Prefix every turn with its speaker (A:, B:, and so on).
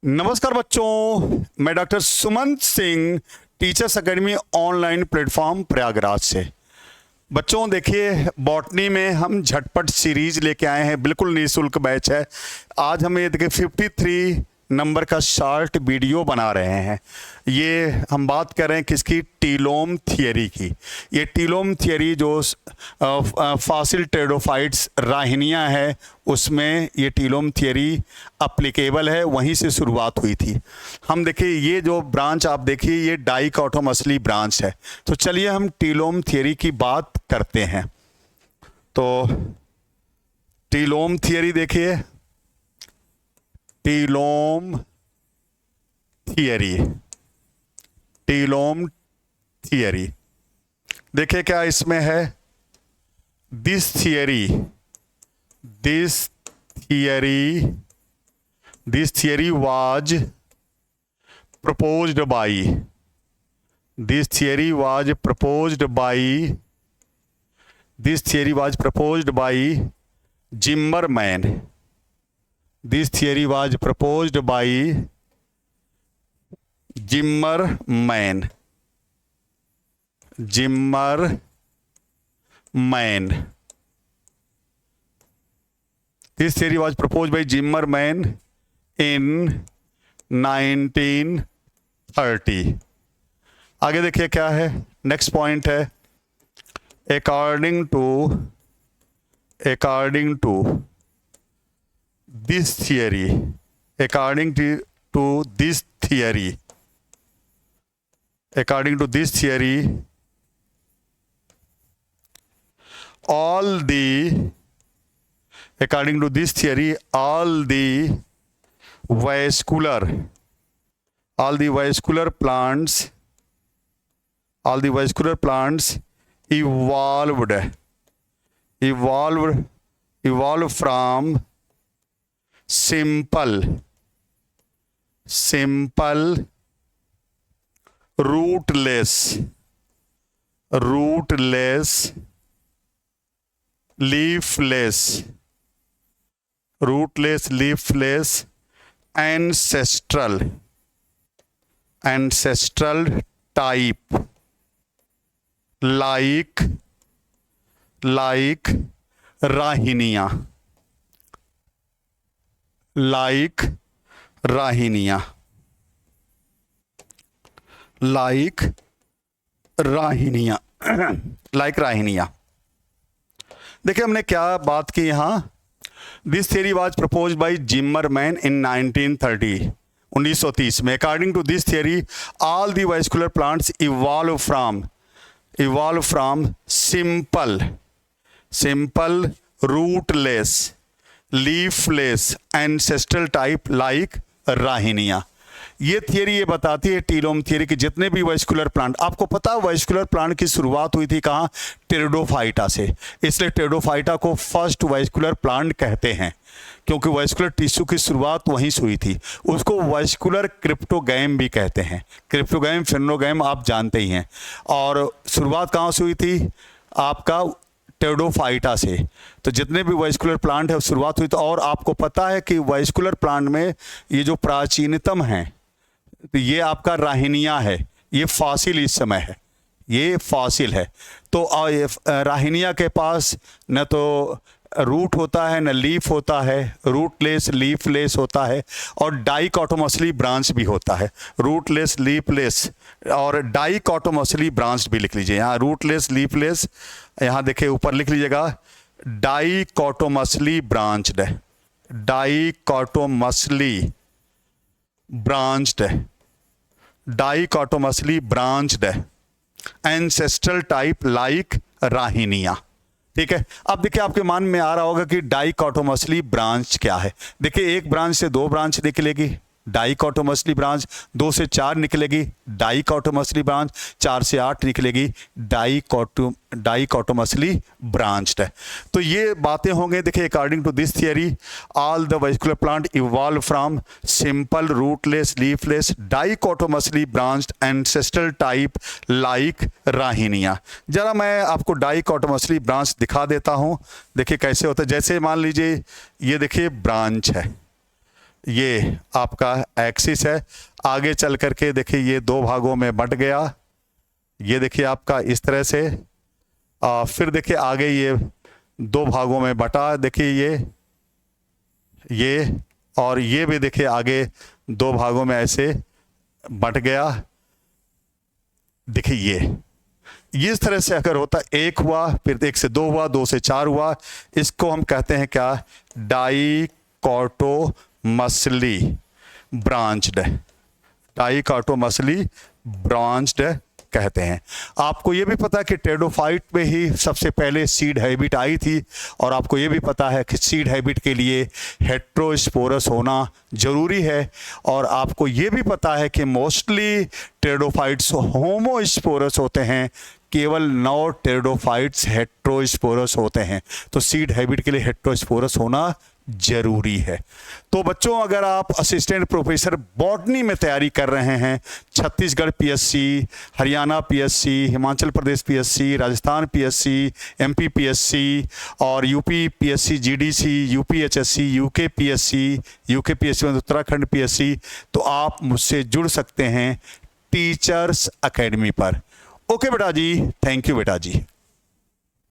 A: नमस्कार बच्चों, मैं doctor Sumant Singh teachers academy online platform Prayagraj से। बच्चों देखिए, बॉटनी में हम झटपट सीरीज लेके आए हैं, बिल्कुल निःशुल्क बैच है। आज हम ये देखिए 53 नंबर का शॉर्ट वीडियो बना रहे हैं। ये हम बात कर रहे हैं किसकी? टीलोम थियरी की। ये टीलोम थियरी जो फॉसिल टेरिडोफाइट्स राहिनियाँ है, उसमें ये टीलोम थियरी अप्लीकेबल है, वहीं से शुरुआत हुई थी। हम देखिए ये जो ब्रांच आप देखिए, ये डाइकोटोमसली ब्रांच है। तो चलिए हम टीलोम थियरी की बात करते हैं। तो टीलोम थियरी देखिए, टीलोम थियरी, टीलोम थियरी देखिए क्या इसमें है। This theory, this theory, this theory was proposed by, this theory was proposed by, this theory was proposed by Zimmerman. This theory was proposed by Zimmerman. Zimmerman. This theory was proposed by Zimmerman in 1930। आगे देखिए क्या है, next point है, according to this theory, according to this theory, according to this theory, all the vascular plants evolved from simple rootless leafless ancestral type like Rhynia, like Rhynia. देखिए हमने क्या बात की यहाँ। This theory was proposed by Zimmermann in 1930, 1930 में। According to this theory all the vascular plants evolve from simple rootless leafless ancestral type like Rhynia. ये theory ये बताती है, टीलोम थियरी, की जितने भी वास्कुलर प्लांट, आपको पता है वास्कुलर प्लांट की शुरुआत हुई थी कहाँ? टेरिडोफाइटा से। इसलिए टेरिडोफाइटा को फर्स्ट वास्कुलर प्लांट कहते हैं, क्योंकि वास्कुलर टिश्यू की शुरुआत वहीं से हुई थी। उसको वास्कुलर क्रिप्टोगैम भी कहते हैं। क्रिप्टोगैम, फेनोगैम आप जानते ही हैं। और शुरुआत कहाँ से हुई थी? आपका टेरिडोफाइटा से। तो जितने भी वास्कुलर प्लांट है शुरुआत हुई। तो और आपको पता है कि वास्कुलर प्लांट में ये जो प्राचीनतम है, तो ये आपका राहिनिया है। ये फॉसिल इस समय है, ये फॉसिल है। तो राहिनिया के पास न तो रूट होता है, न लीफ होता है, रूटलेस लीफलेस होता है, और डाइकोटोमसली ब्रांच भी होता है। रूटलेस लीफलेस और डाइकोटोमसली ब्रांच भी लिख लीजिए यहाँ। रूटलेस लीफलेस, यहाँ देखिए ऊपर लिख लीजिएगा, डाइकोटोमसली ब्रांच्ड है, dichotomously branched ancestral type like Rhynia. ठीक है। अब देखिए आपके मान में आ रहा होगा कि डाइकोटोमसली ब्रांच क्या है। देखिए एक ब्रांच से दो ब्रांच निकलेगी, डाइकोटोमसली ब्रांच। 2 से 4 निकलेगी, डाइकोटोमसली ब्रांच। 4 से 8 निकलेगी, डाइकोटोमसली ब्रांच्ड है। तो ये बातें होंगे। देखिए according to this theory all the vascular plant evolve from simple rootless leafless dichotomously branched ancestral type like Rhynia. जरा मैं आपको डाइकोटोमसली ब्रांच दिखा देता हूँ। देखिए कैसे होता है। जैसे मान लीजिए ये देखिए ब्रांच है, ये आपका एक्सिस है। आगे चल करके देखिए ये दो भागों में बंट गया, ये देखिए आपका इस तरह से। फिर देखिए आगे ये दो भागों में बटा, देखिए ये और ये भी देखिए आगे दो भागों में ऐसे बंट गया। देखिए ये इस तरह से अगर होता, एक हुआ, फिर एक से दो हुआ, दो से चार हुआ, इसको हम कहते हैं क्या, डाइकोटोमसली ब्रांच्ड, डाइकोटोमसली ब्रांच्ड कहते हैं। आपको ये भी पता है कि टेरिडोफाइट में ही सबसे पहले सीड हैबिट आई थी, और आपको ये भी पता है कि सीड हैबिट के लिए हेट्रोस्पोरस होना जरूरी है। और आपको ये भी पता है कि मोस्टली टेरिडोफाइट्स होमोस्पोरस होते हैं, केवल 9 टेरिडोफाइट्स हेट्रोस्पोरस होते हैं। तो सीड हैबिट के लिए हेट्रोस्पोरस होना जरूरी है। तो बच्चों, अगर आप असिस्टेंट प्रोफेसर बॉटनी में तैयारी कर रहे हैं, Chhattisgarh PSC, Haryana PSC, Himachal Pradesh PSC, Rajasthan PSC, MP PSC और UP PSC, GDC, UP HSC, UK PSC मतलब उत्तराखंड पीएससी, तो आप मुझसे जुड़ सकते हैं टीचर्स अकेडमी पर। ओके बेटा जी, थैंक यू बेटा जी।